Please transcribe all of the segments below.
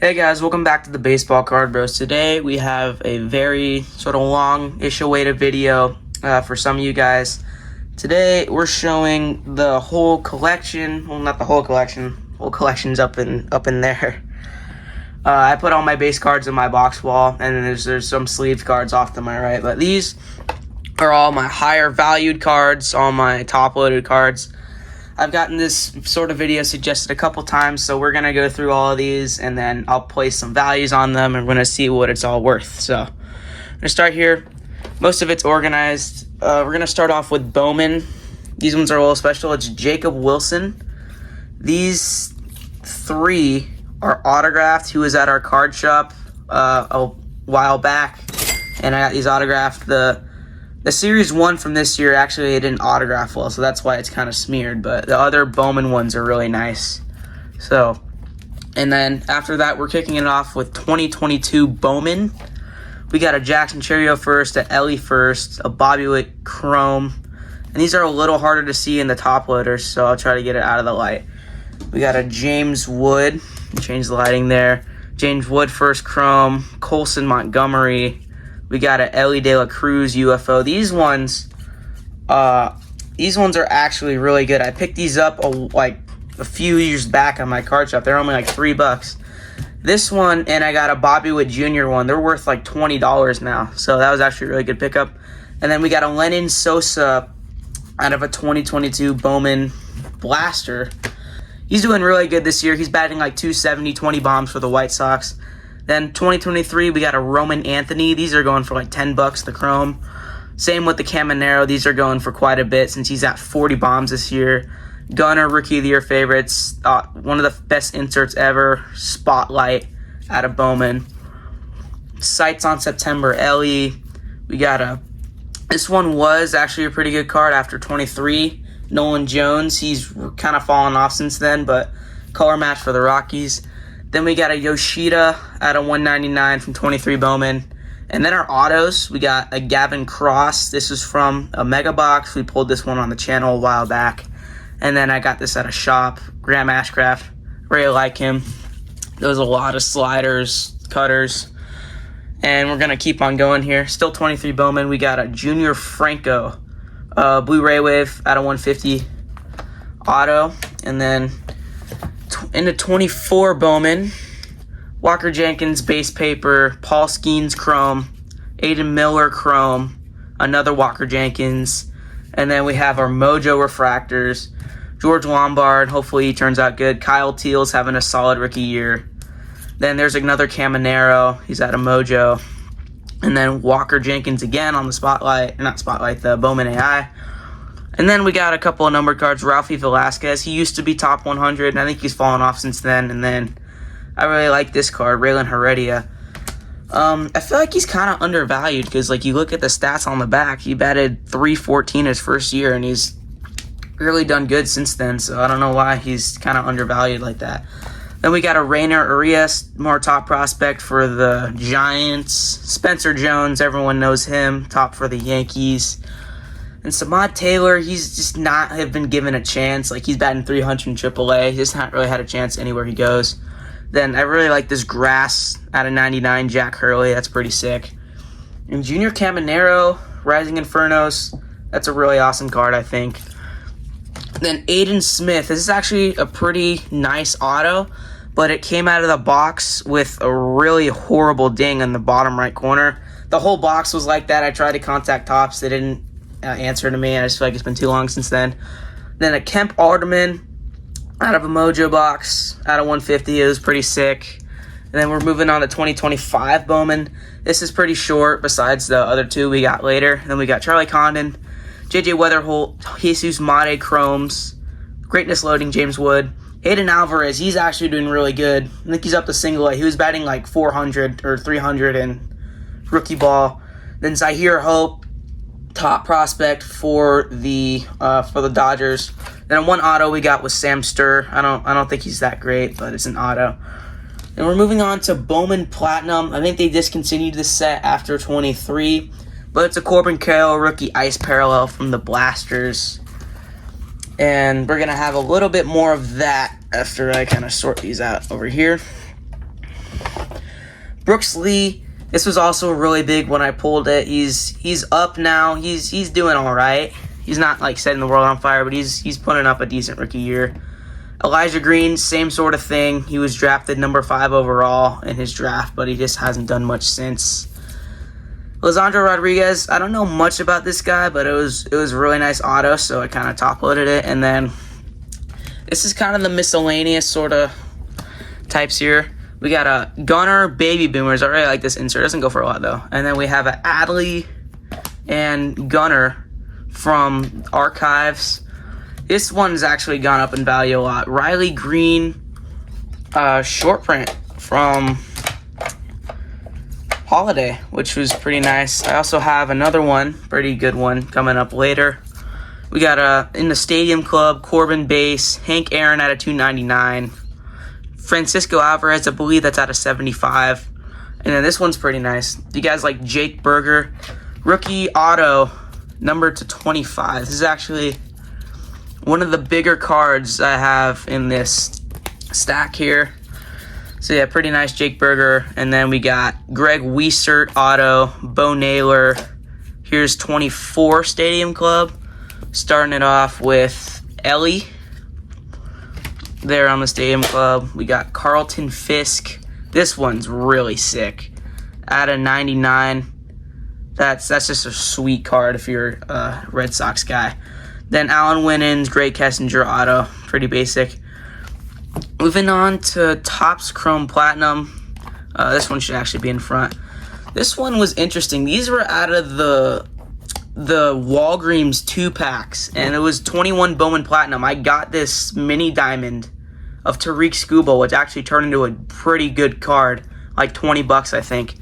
Hey guys, welcome back to the Baseball Card Bros. Today we have a very sort of long-ish awaited video for some of you guys. Today we're showing the whole collection. Well, not the whole collection. Whole collection's up in there. I put all my base cards in my box wall, and then there's some sleeved cards off to my right. But these are all my higher valued cards, all my top loaded cards. I've gotten this sort of video suggested a couple times, so we're going to go through all of these, and then I'll place some values on them, and we're going to see what it's all worth. So I'm going to start here. Most of it's organized. We're going to start off with Bowman. These ones are a little special. It's Jacob Wilson. These three are autographed. He was at our card shop a while back, and I got these autographed. The Series 1 from this year, actually, it didn't autograph well, so that's why it's kind of smeared. But the other Bowman ones are really nice. So, and then after that, we're kicking it off with 2022 Bowman. We got a Jackson Cheerio first, a Ellie first, a Bobby Witt Chrome. And these are a little harder to see in the top loaders, so I'll try to get it out of the light. We got a James Wood. Change the lighting there. James Wood first Chrome. Colson Montgomery. We got a Ellie De La Cruz UFO. These ones are actually really good. I picked these up a few years back on my card shop. They're only like $3. This one, and I got a Bobby Witt Jr. one. They're worth like $20 now. So that was actually a really good pickup. And then we got a Lenyn Sosa out of a 2022 Bowman Blaster. He's doing really good this year. He's batting like 270, 20 bombs for the White Sox. Then 2023, we got a Roman Anthony. These are going for like $10, the Chrome. Same with the Caminero. These are going for quite a bit since he's at 40 bombs this year. Gunnar, Rookie of the Year favorites. One of the best inserts ever. Spotlight out of Bowman. Sights on September, Ellie. We got this one was actually a pretty good card after 23. Nolan Jones. He's kind of fallen off since then, but color match for the Rockies. Then we got a Yoshida at a 199 from 23 Bowman. And then our autos, we got a Gavin Cross. This is from a Mega Box. We pulled this one on the channel a while back. And then I got this at a shop, Graham Ashcraft. Really like him. There was a lot of sliders, cutters. And we're going to keep on going here. Still 23 Bowman. We got a Junior Franco, Blu-ray Wave at a 150 auto. And then into 24 Bowman, Walker Jenkins base paper, Paul Skeens Chrome, Aiden Miller Chrome, another Walker Jenkins, and then we have our Mojo refractors, George Lombard, hopefully he turns out good, Kyle Teal's having a solid rookie year, then there's another Caminero, he's at a Mojo, and then Walker Jenkins again on the the Bowman AI. And then we got a couple of numbered cards. Ralphie Velasquez. He used to be top 100, and I think he's fallen off since then. And then I really like this card, Raylan Heredia. I feel like he's kind of undervalued because, like, you look at the stats on the back. He batted .314 his first year, and he's really done good since then. So I don't know why he's kind of undervalued like that. Then we got a Rainer Urias, more top prospect for the Giants. Spencer Jones, everyone knows him, top for the Yankees. And Samad Taylor, he's just not have been given a chance. Like, he's batting 300 in AAA. He just not really had a chance anywhere he goes. Then I really like this Grass out of 99, Jack Hurley. That's pretty sick. And Junior Caminero, Rising Infernos. That's a really awesome card, I think. Then Aiden Smith. This is actually a pretty nice auto, but it came out of the box with a really horrible ding in the bottom right corner. The whole box was like that. I tried to contact Topps. They didn't answer to me. I just feel like it's been too long since then. Then a Kemp Alderman out of a Mojo box out of 150. It was pretty sick. And then we're moving on to 2025 Bowman. This is pretty short besides the other two we got later. Then we got Charlie Condon, JJ Weatherholt, Jesus Mate Chromes, Greatness Loading James Wood, Hayden Alvarez. He's actually doing really good. I think he's up to single A. He was batting like 400 or 300 in rookie ball. Then Zahir Hope, top prospect for the Dodgers. Then one auto we got was Sam Sturr. I don't think he's that great, but it's an auto. And we're moving on to Bowman Platinum. I think they discontinued this set after 23, but it's a Corbin Carroll rookie ice parallel from the Blasters. And we're gonna have a little bit more of that after I kind of sort these out over here. Brooks Lee, this was also really big when I pulled it. He's up now. He's doing all right. He's not like setting the world on fire, but he's putting up a decent rookie year. Elijah Green, same sort of thing. He was drafted number 5 overall in his draft, but he just hasn't done much since. Lisandro Rodriguez, I don't know much about this guy, but it was a really nice auto, so I kind of top-loaded it. And then this is kind of the miscellaneous sort of types here. We got a Gunnar Baby Boomers. I really like this insert. It doesn't go for a lot, though. And then we have an Adley and Gunnar from Archives. This one's actually gone up in value a lot. Riley Green short print from Holiday, which was pretty nice. I also have another one, pretty good one, coming up later. We got in the Stadium Club, Corbin base, Hank Aaron at a 299. Francisco Alvarez, I believe that's out of 75. And then this one's pretty nice. You guys like Jake Berger? Rookie auto, number to 25. This is actually one of the bigger cards I have in this stack here. So yeah, pretty nice Jake Berger. And then we got Greg Wiesert auto, Bo Naylor. Here's 24 Stadium Club. Starting it off with Ellie there on the Stadium Club. We got Carlton Fisk. This one's really sick. At a 99. That's just a sweet card if you're a Red Sox guy. Then Alan Winans, Gray Kessinger auto. Pretty basic. Moving on to Topps Chrome Platinum. This one should actually be in front. This one was interesting. These were out of the Walgreens 2-packs, and it was 21 Bowman Platinum. I got this mini diamond of Tariq Skubal, which actually turned into a pretty good card, like $20, I think.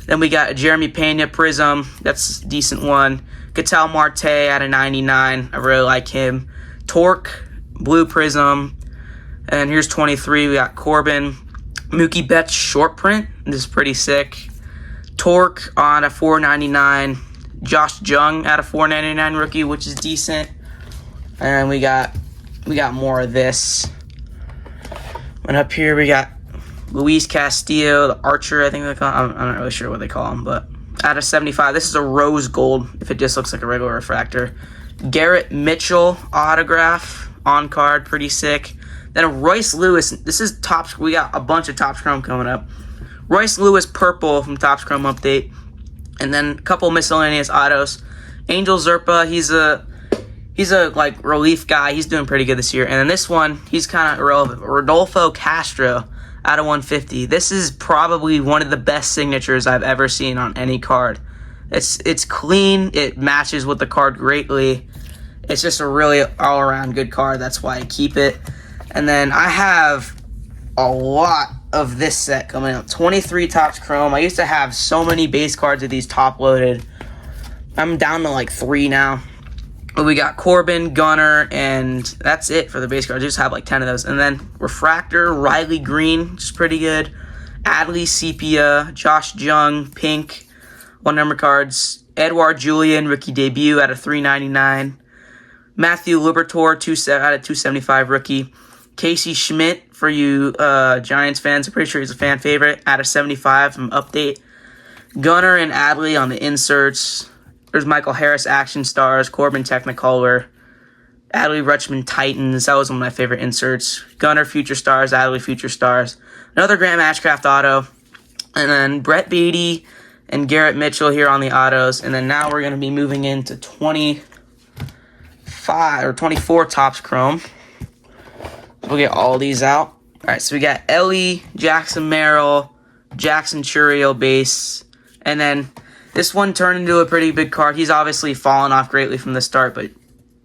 Then we got a Jeremy Pena Prism. That's a decent one. Ketel Marte at a 99. I really like him. Torque, Blue Prism. And here's 23. We got Corbin. Mookie Betts short print. This is pretty sick. Torque on a 499. Josh Jung at a 499 rookie, which is decent. And we got more of this. And up here we got Luis Castillo, the Archer, I think they call him. I'm not really sure what they call him, but out of 75. This is a rose gold if it just looks like a regular refractor. Garrett Mitchell autograph on card, pretty sick. Then a Royce Lewis. This is Topps. We got a bunch of Topps Chrome coming up. Royce Lewis purple from Topps Chrome Update. And then a couple miscellaneous autos. Angel Zerpa, he's a like relief guy. He's doing pretty good this year. And then this one, he's kind of irrelevant. Rodolfo Castro out of 150. This is probably one of the best signatures I've ever seen on any card. It's clean. It matches with the card greatly. It's just a really all-around good card. That's why I keep it. And then I have a lot of this set coming up. 23 Topps Chrome. I used to have so many base cards of these top-loaded. I'm down to like 3 now. But we got Corbin, Gunnar, and that's it for the base cards. I just have like 10 of those. And then Refractor, Riley Green, which is pretty good. Adley Sepia, Josh Jung, Pink, 1-number cards. Edouard Julien, rookie debut out of 399. Matthew Liberatore, out of 275 rookie. Casey Schmidt, for you Giants fans, I'm pretty sure he's a fan favorite, out of 75 from Update. Gunnar and Adley on the inserts. There's Michael Harris Action Stars, Corbin Technicolor, Adley Rutschman Titans. That was one of my favorite inserts. Gunnar Future Stars, Adley Future Stars. Another Graham Ashcraft auto. And then Brett Beatty and Garrett Mitchell here on the autos. And then now we're going to be moving into 25 or 24 Topps Chrome. We'll get all these out. All right, so we got Ellie, Jackson Merrill, Jackson Churiel base. And then this one turned into a pretty big card. He's obviously fallen off greatly from the start, but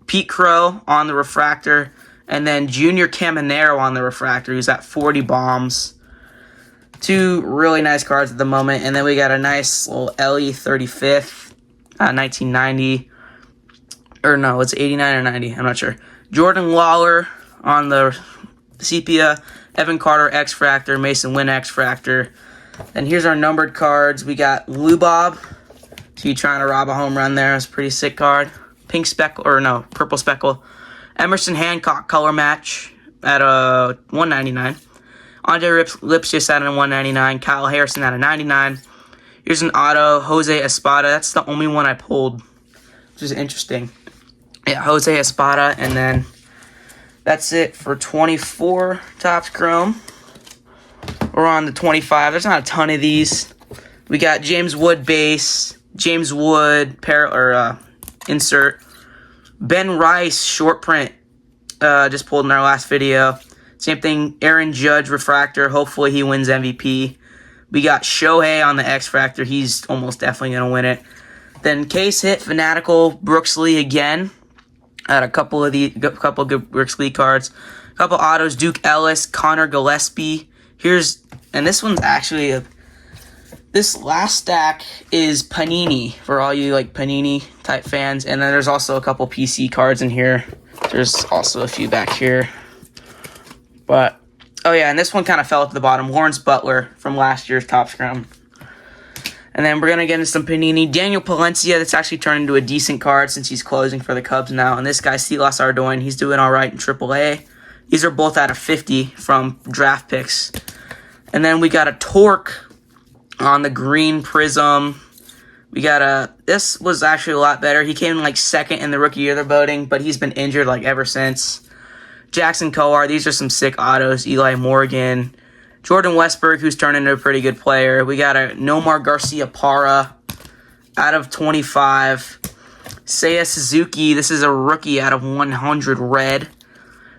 Pete Crow on the refractor, and then Junior Caminero on the refractor, who's at 40 bombs. 2 really nice cards at the moment, and then we got a nice little Ellie 35th, 1990. Or no, it's 89 or 90, I'm not sure. Jordan Lawler on the Sepia, Evan Carter X-Fractor, Mason Wynn X-Fractor. And here's our numbered cards. We got Lubob. So you trying to rob a home run there. It's a pretty sick card. Purple speckle. Emerson Hancock color match at 199. Andre Lipschitz out of 199. Kyle Harrison out of 99. Here's an auto, Jose Espada. That's the only one I pulled, which is interesting. Yeah, Jose Espada, and then that's it for 24 Topps Chrome. We're on the 25. There's not a ton of these. We got James Wood base, James Wood insert, Ben Rice short print. Just pulled in our last video. Same thing, Aaron Judge refractor. Hopefully he wins MVP. We got Shohei on the X Factor. He's almost definitely going to win it. Then case hit, Fanatical, Brooks Lee again. I had a couple good Brooks Lee cards. A couple autos, Duke Ellis, Connor Gillespie. And this one's actually this last stack is Panini for all you like Panini type fans. And then there's also a couple PC cards in here. There's also a few back here. But, oh yeah, and this one kind of fell to the bottom. Lawrence Butler from last year's Topps Chrome. And then we're going to get into some Panini. Daniel Palencia, that's actually turned into a decent card since he's closing for the Cubs now. And this guy, Silas Ardoin, he's doing all right in AAA. These are both out of 50 from draft picks. And then we got a Torque on the green prism. This was actually a lot better. He came like second in the rookie year of the voting, but he's been injured like ever since. Jackson Kowar, these are some sick autos. Eli Morgan. Jordan Westberg, who's turned into a pretty good player. We got a Nomar Garcia-Parra out of 25. Seiya Suzuki, this is a rookie out of 100 red.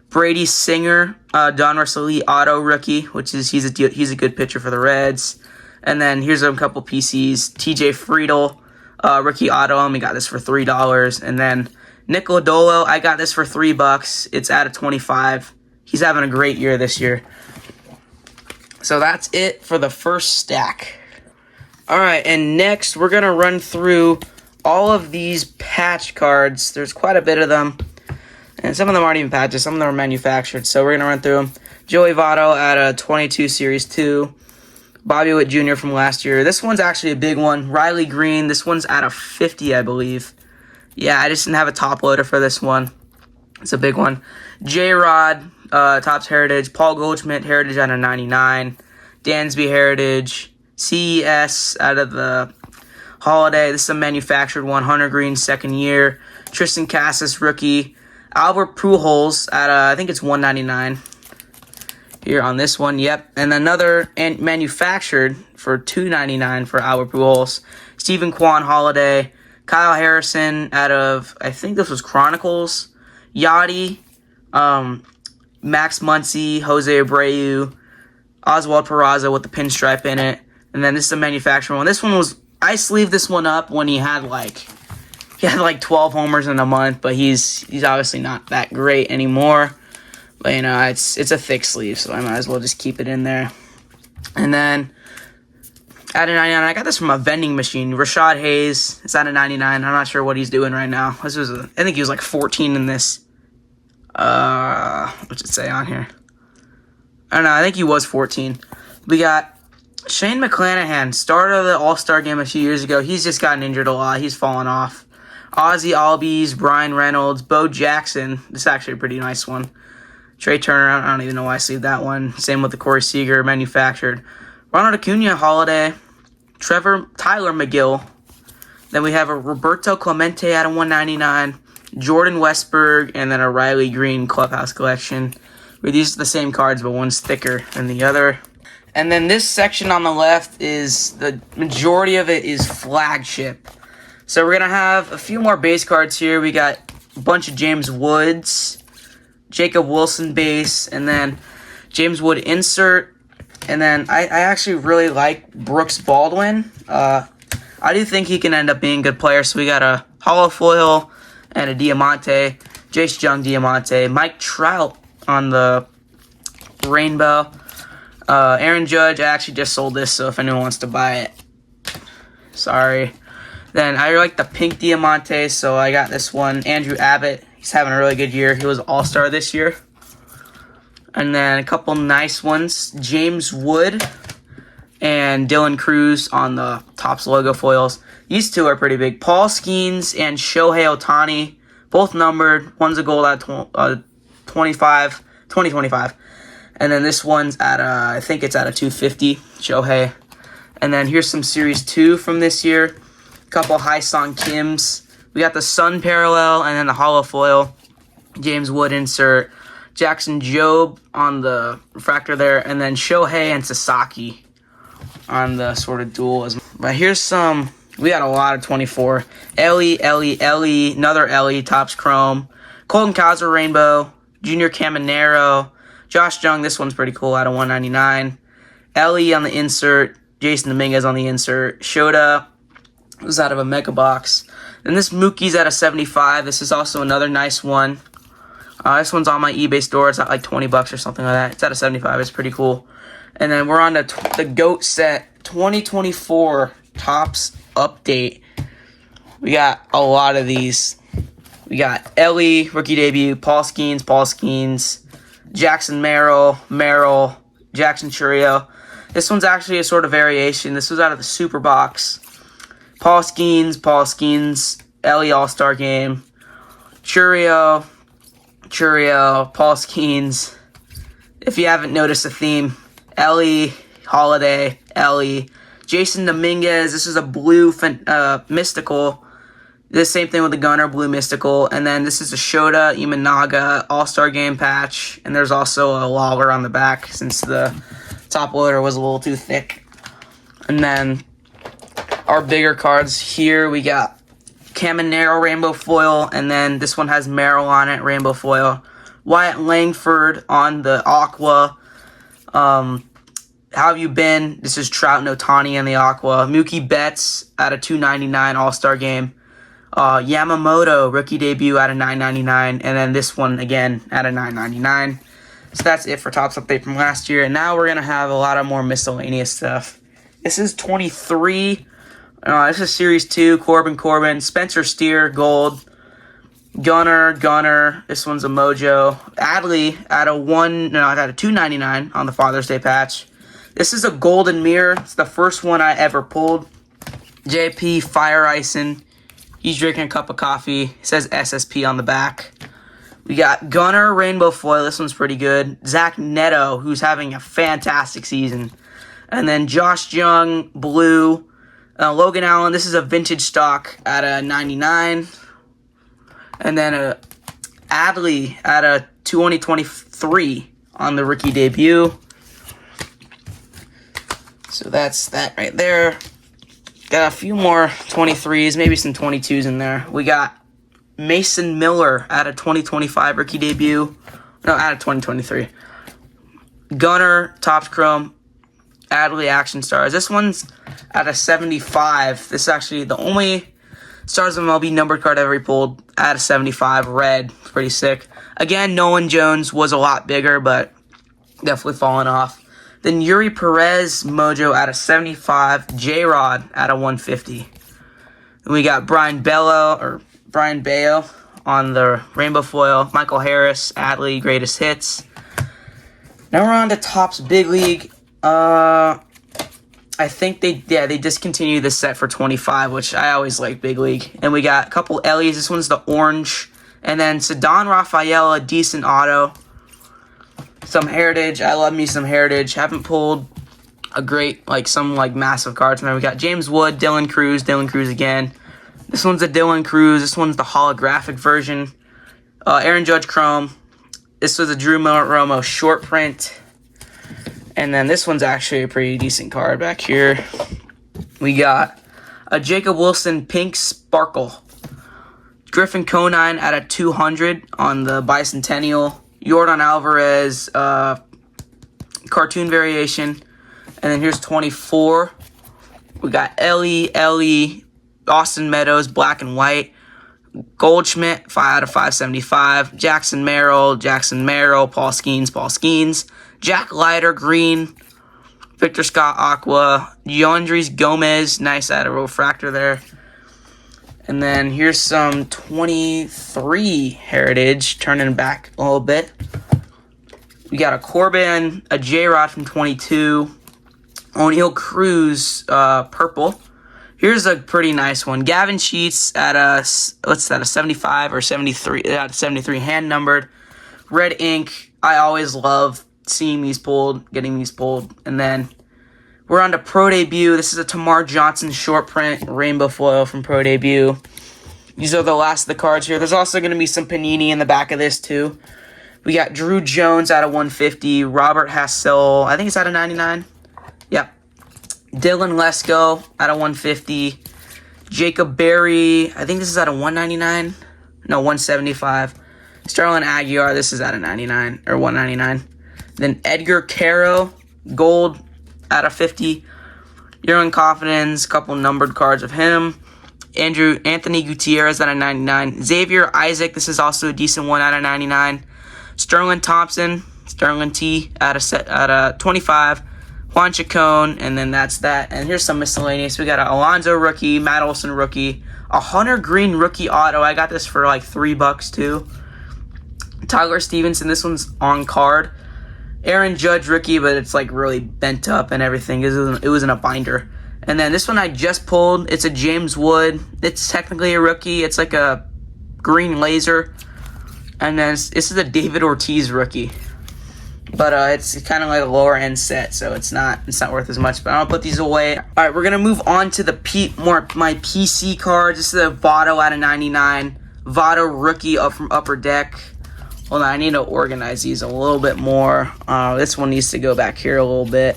Brady Singer, Don Russell auto rookie, which is he's a good pitcher for the Reds. And then here's a couple PCs. TJ Friedel, rookie auto, and we got this for $3. And then Nick Lodolo, I got this for $3. It's out of 25. He's having a great year this year. So that's it for the first stack. All right, and next we're going to run through all of these patch cards. There's quite a bit of them. And some of them aren't even patches. Some of them are manufactured. So we're going to run through them. Joey Votto out of 22 Series 2. Bobby Witt Jr. from last year. This one's actually a big one. Riley Green. This one's out of 50, I believe. Yeah, I just didn't have a top loader for this one. It's a big one. J-Rod, Topps Heritage. Paul Goldschmidt, Heritage out of 99. Dansby Heritage. CES out of the Holiday. This is a manufactured one. Hunter Green, second year. Tristan Casas, rookie. Albert Pujols at, I think it's 199 here on this one. Yep. And another manufactured for $299 for Albert Pujols. Stephen Kwan, Holiday. Kyle Harrison out of, I think this was Chronicles. Yachty. Max Muncy. Jose Abreu. Oswald Peraza with the pinstripe in it. And then this is a manufactured one. This one was, I sleeved this one up when he had like 12 homers in a month, but he's obviously not that great anymore. But, you know, it's a thick sleeve, so I might as well just keep it in there. And then, out of 99, I got this from a vending machine. Rashad Hayes, it's out of 99. I'm not sure what he's doing right now. I think he was like 14 in this. What's it say on here? I don't know, I think he was 14. We got Shane McClanahan, starter of the All-Star game a few years ago. He's just gotten injured a lot. He's fallen off. Ozzy Albies, Brian Reynolds, Bo Jackson. This is actually a pretty nice one. Trey Turner, I don't even know why I sleeved that one. Same with the Corey Seager, manufactured. Ronald Acuna, Holiday. Tyler McGill. Then we have a Roberto Clemente out of 199. Jordan Westberg, and then a Riley Green Clubhouse Collection. These are the same cards, but one's thicker than the other. And then this section on the left is, the majority of it is flagship. So we're going to have a few more base cards here. We got a bunch of James Woods, Jacob Wilson base, and then James Wood insert. And then I actually really like Brooks Baldwin. I do think he can end up being a good player. So we got a Hollow Foil and a Diamante, Jace Jung Diamante, Mike Trout on the rainbow. Aaron Judge, I actually just sold this, so if anyone wants to buy it, sorry. Then I like the pink Diamante, so I got this one. Andrew Abbott, he's having a really good year. He was All-Star this year. And then a couple nice ones. James Wood and Dylan Cruz on the Topps logo foils. These two are pretty big. Paul Skeens and Shohei Ohtani, both numbered. One's a gold at 2025. And then this one's at I think it's at a 250, Shohei. And then here's some Series 2 from this year. A couple Hyosung Kims. We got the Sun Parallel and then the Hollow Foil. James Wood insert. Jackson Jobe on the refractor there. And then Shohei and Sasaki on the sort of dual. But here's some. We got a lot of 24. Ellie, another Ellie, Topps Chrome. Colton Cowser Rainbow. Junior Caminero. Josh Jung, this one's pretty cool, out of 199. Ellie on the insert. Jason Dominguez on the insert. Shota was out of a Mega Box. Then this Mookie's out of 75. This is also another nice one. This one's on my eBay store. It's at like 20 bucks or something like that. It's out of 75. It's pretty cool. And then we're on the GOAT set 2024 Topps update. We got a lot of these. We got Ellie, rookie debut, Paul Skeens, Jackson Merrill, Jackson Chourio. This one's actually a sort of variation. This was out of the Super Box. Paul Skeens, Ellie All-Star Game, Chourio, Paul Skeens. If you haven't noticed a theme, Ellie, Holiday, Ellie, Jason Dominguez. This is a blue mystical. The same thing with the Gunner, blue mystical. And then this is a Shota Imanaga All-Star Game patch. And there's also a Lawler on the back since the top loader was a little too thick. And then our bigger cards here, we got Caminero Rainbow Foil. And then this one has Merrill on it, Rainbow Foil. Wyatt Langford on the Aqua. How have you been? This is Trout and Ohtani on the Aqua. Mookie Betts at a 299 All-Star Game. Yamamoto rookie debut out of 999, and then this one again out of 999. So that's it for Topps update from last year, and now we're gonna have a lot of more miscellaneous stuff. This is 23. This is Series 2. Corbin, Spencer Steer gold. Gunner. This one's a Mojo. Adley out of 299 on the Father's Day patch. This is a golden mirror. It's the first one I ever pulled. JP Fire Icing. He's drinking a cup of coffee. It says SSP on the back. We got Gunner Rainbow Foil. This one's pretty good. Zach Neto, who's having a fantastic season. And then Josh Jung, blue. Logan Allen, this is a vintage stock at a 99. And then Adley at a 2023 on the rookie debut. So that's that right there. Got a few more 23s, maybe some 22s in there. We got Mason Miller at a 2025 rookie debut. No, at a 2023. Gunner, Topps Chrome, Adley Action Stars. This one's at a 75. This is actually the only Stars of MLB numbered card I've ever pulled at a 75. Red. Pretty sick. Again, Nolan Jones was a lot bigger, but definitely fallen off. Then Yuri Perez Mojo at a 75. J-Rod at a 150. Then we got Brian Bayo on the Rainbow Foil. Michael Harris, Adley, Greatest Hits. Now we're on to Topps Big League. I think they discontinued this set for 25, which I always like Big League. And we got a couple Ellies. This one's the orange. And then Ceddanne Rafaela, decent auto. Some Heritage. I love me some Heritage. Haven't pulled a great, some massive cards. And then we got James Wood, Dylan Cruz again. This one's a Dylan Cruz. This one's the holographic version. Aaron Judge Chrome. This was a Drew Romo short print. And then this one's actually a pretty decent card back here. We got a Jacob Wilson Pink Sparkle. Griffin Conine at a 200 on the Bicentennial. Yordan Alvarez cartoon variation. And then here's 24. We got Ellie, Austin Meadows, black and white. Goldschmidt, 5 out of 575. Jackson Merrill, Paul Skeens. Jack Leiter, green. Victor Scott, aqua. Yandres Gomez, nice out of refractor there. And then here's some 23 Heritage, turning back a little bit. We got a Corbin, a J-Rod from 22. O'Neal Cruz, purple. Here's a pretty nice one. Gavin Sheets at a 75 or 73, 73 hand numbered. Red ink. I always love seeing these pulled, getting these pulled. And then we're on to Pro Debut. This is a Tamar Johnson short print rainbow foil from Pro Debut. These are the last of the cards here. There's also going to be some Panini in the back of this too. We got Drew Jones out of 150. Robert Hassel, I think it's out of 99. Yep. Dylan Lesko out of 150. Jacob Berry, I think this is out of 199. No, 175. Sterling Aguiar, this is out of 99 or 199. Then Edgar Caro, gold out of 50. Jurgen Confidence, a couple numbered cards of him. Anthony Gutierrez out of 99. Xavier Isaac, this is also a decent one out of 99. Sterling Thompson, Sterling T out of 25. Juan Chacon, and then that's that. And here's some miscellaneous. We got an Alonzo rookie, Matt Olson rookie, a Hunter Green rookie auto. I got this for like $3 too. Tyler Stevenson, this one's on card. Aaron Judge rookie, but it's like really bent up and everything. It was in a binder. And then this one I just pulled. It's a James Wood. It's technically a rookie. It's like a green laser. And then this is a David Ortiz rookie. But it's kind of like a lower end set, so it's not worth as much. But I'll put these away. All right, we're gonna move on to the my PC cards. This is a Votto out of 99. Votto rookie up from Upper Deck. Hold on, I need to organize these a little bit more. This one needs to go back here a little bit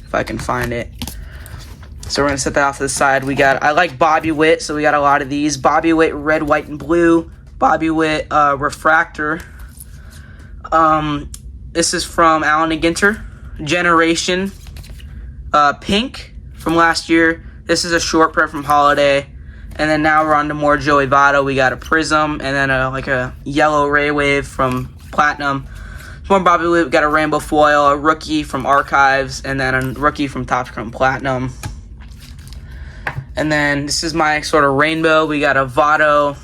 if I can find it. So we're gonna set that off to the side. I like Bobby Witt, so we got a lot of these. Bobby Witt red, white, and blue. Bobby Witt refractor. This is from Alan Ginter. Generation pink from last year. This is a short print from Holiday. And then now we're on to more Joey Votto. We got a Prism and then a yellow Ray Wave from Platinum. More Bobby Witt. We got a Rainbow Foil, a rookie from Archives, and then a rookie from Topps Chrome Platinum. And then this is my sort of rainbow. We got a Votto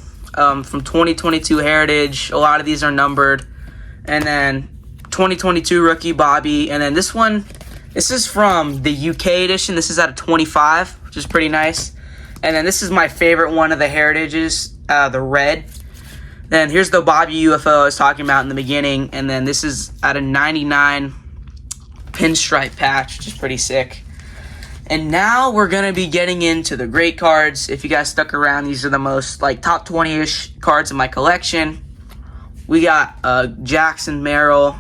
from 2022 Heritage. A lot of these are numbered. And then 2022 rookie Bobby. And then this is from the UK edition. This is out of 25, which is pretty nice. And then this is my favorite one of the Heritages, the red. Then here's the Bobby UFO I was talking about in the beginning. And then this is out of 99 pinstripe patch, which is pretty sick. And now we're going to be getting into the great cards. If you guys stuck around, these are the most top 20-ish cards in my collection. We got Jackson Merrill.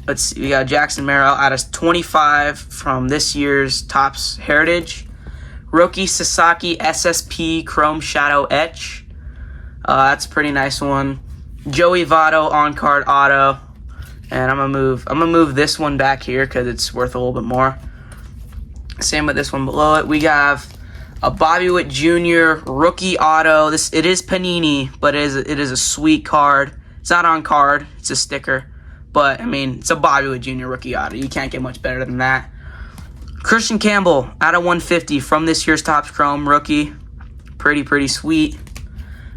Let's see, we got Jackson Merrill out of 25 from this year's Topps Heritage. Rookie Sasaki SSP Chrome Shadow Etch. That's a pretty nice one. Joey Votto on card auto. And I'm gonna move this one back here because it's worth a little bit more. Same with this one below it. We have a Bobby Witt Jr. rookie auto. It is Panini, but it is a sweet card. It's not on card. It's a sticker. But, I mean, it's a Bobby Witt Jr. rookie auto. You can't get much better than that. Christian Campbell out of 150 from this year's Topps Chrome rookie. Pretty sweet.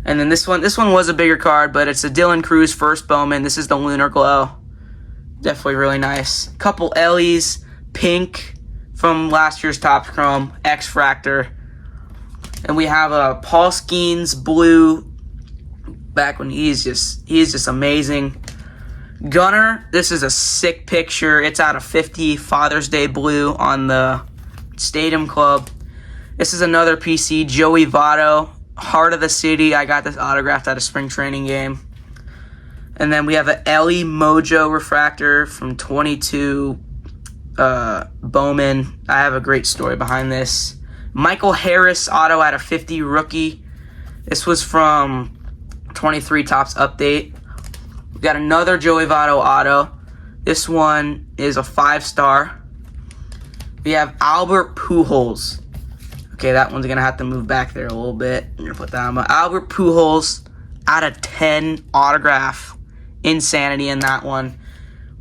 And then this one was a bigger card, but it's a Dylan Cruz first Bowman. This is the Lunar Glow. Definitely really nice. Couple Ellie's pink from last year's Topps Chrome X-Fractor. And we have a Paul Skeens blue back when he is just amazing. Gunner, this is a sick picture. It's out of 50 Father's Day blue on the Stadium Club. This is another PC, Joey Votto, Heart of the City. I got this autographed at a spring training game. And then we have an Ellie Mojo refractor from 22 Bowman. I have a great story behind this. Michael Harris auto out of 50 rookie. This was from 23 Topps Update. We got another Joey Votto auto. This one is a 5-star. We have Albert Pujols. Okay, that one's gonna have to move back there a little bit. I'm gonna put that on. Albert Pujols out of 10 autograph. Insanity in that one.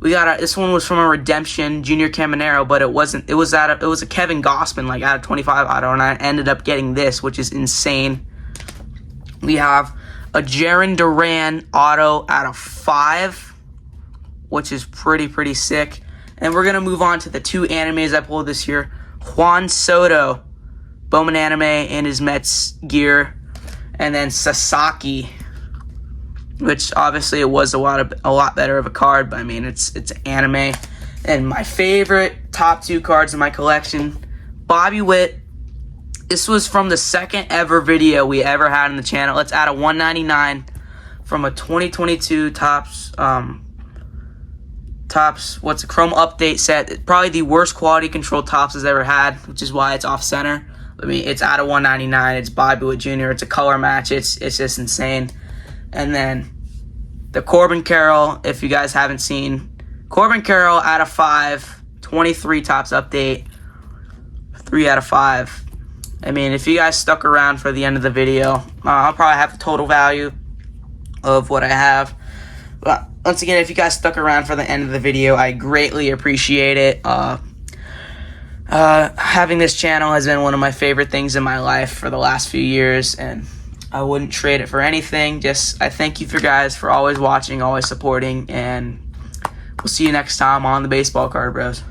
We got this one was from a Redemption Junior Caminero, but it wasn't. It was a Kevin Gossman out of 25 auto, and I ended up getting this, which is insane. We have a Jarren Duran auto out of 5, which is pretty sick. And we're gonna move on to the two animes I pulled this year. Juan Soto, Bowman anime in his Mets gear, and then Sasaki which obviously it was a lot better of a card, but I mean it's anime. And my favorite top 2 cards in my collection, Bobby Witt. This was from the second ever video we ever had on the channel. Let's add a 199 from a 2022 Topps what's a Chrome Update set. Probably the worst quality control Topps has ever had, which is why it's off center. I mean, it's out of 199. It's Bobby Witt Jr. It's a color match. It's just insane. And then the Corbin Carroll, if you guys haven't seen, Corbin Carroll out of 5, 23 Topps update, 3 out of 5. I mean, if you guys stuck around for the end of the video, I'll probably have the total value of what I have. But once again, if you guys stuck around for the end of the video, I greatly appreciate it. Having this channel has been one of my favorite things in my life for the last few years, and I wouldn't trade it for anything. Just, I thank you for guys for always watching, always supporting, and we'll see you next time on the Baseball Card Bros.